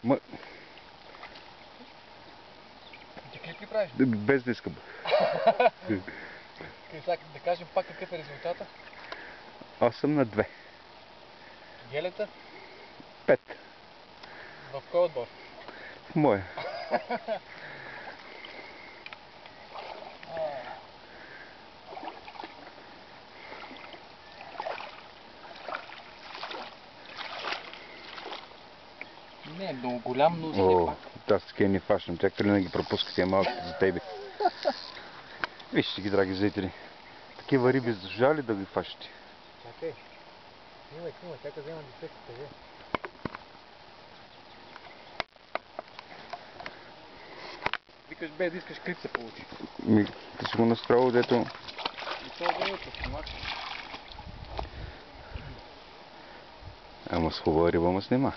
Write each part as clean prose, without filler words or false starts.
Ма... Ти клип ли правиш? Без да искам. Да кажем пак какъв е резултата? Аз съм на 2. Гелета? 5. В кой отбор? В моя. Не е много голям, но все пак. Аз такива не фащам. Тя Калина ги пропуска тия малките за тебе. Вижте ги, драги зрители. Такива риби жали да ги фащате. Чакай. Снимай, чакай взема дисекцията, бе. Викаш без да искаш клип се получи. Ти си го настроил, дето... И това е дето снимаш. Ама с хубава риба ма снима.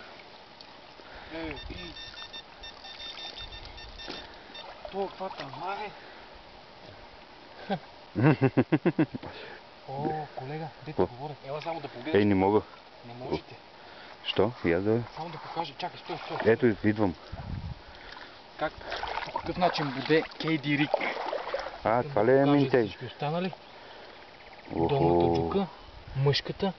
То, каква тъма е? О, колега, дето говоря. Ела само да погледаш. Ей, не мога. Не можете. Що? Я да... Само да покажа. Чакай, стой. Ето идвам. Как? По какъв начин буде Кейди Рик? Това ли е Минтей? Всички останали. Долната джука, мъжката.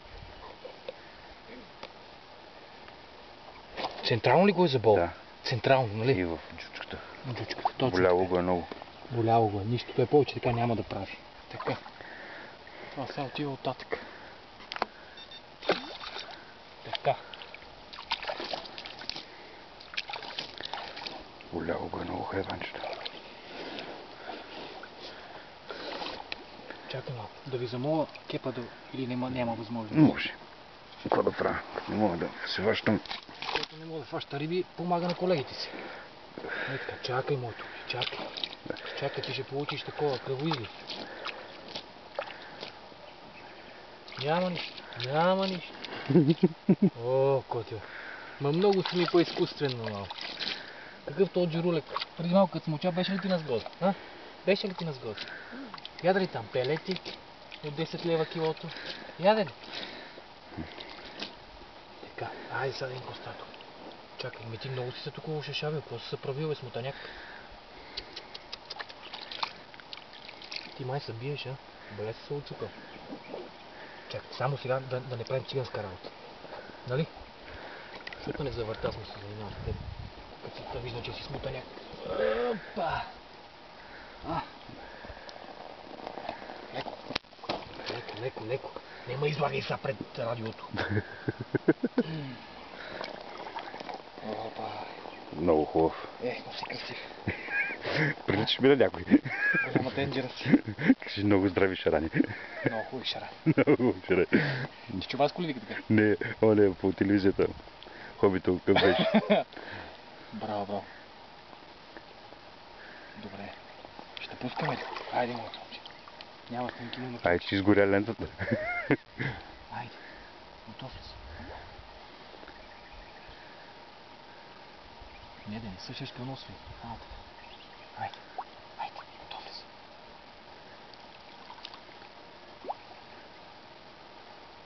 Централно ли го е забол? Да. Централно, нали? И в джучката. Джучката, точно. Боляло го е много. Боляло го е. Нищо, той повече така няма да прави. Така. Това сега отива оттатък. Така. Боляло го е много хлебанчето. Чакай малко, да ви замоля кепа да... или няма възможност? Може. Какво да правя? Не мога да се ващам. Който не мога да фаща риби, помага на колегите си. Ей така, чакай моето, чакай. Чакай, ти ще получиш такова кръвоизлив. Няма нищо. О, котел. Ма много си ми по-изкуствено малко. Какъв този джурулек? Преди малко като смуча, беше ли ти на сгода? Беше ли ти на сгода? Яде ли там пелети от 10 лева килото? Яде ли? Така, айде сега да им костато. Чакай, ти много си се тук ушешавил, какво си се правил, бе, смутаняк? Ти май се биеш, а? Бая си се отцукал. Чакай, само сега да не правим циганска работа. Нали? Защото не завърта сме се занимавали с теб. Като се вижда, че си смутаняк. Опа! Леко. Нема излагай са пред радиото. Опа! Много хубав. Но си красив. Приличаш ми на някой. Голяма денджера си. Кажи много здрави шарани. Много хубави шарани. Много хубави шарани. Ти чуваско ли вика така? Не, он е по телевизията. Хобито къв беше. Браво. Добре. Ще пускаме ли? Айде, моето момче. Няма снимки на Ай, че изгоря лентата. Айде. Готов ли си? Не същаш канал сви. Айде. Готов ли си?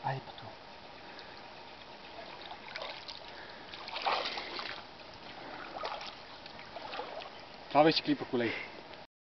Айде, пътува. Това беше клипа, колеги.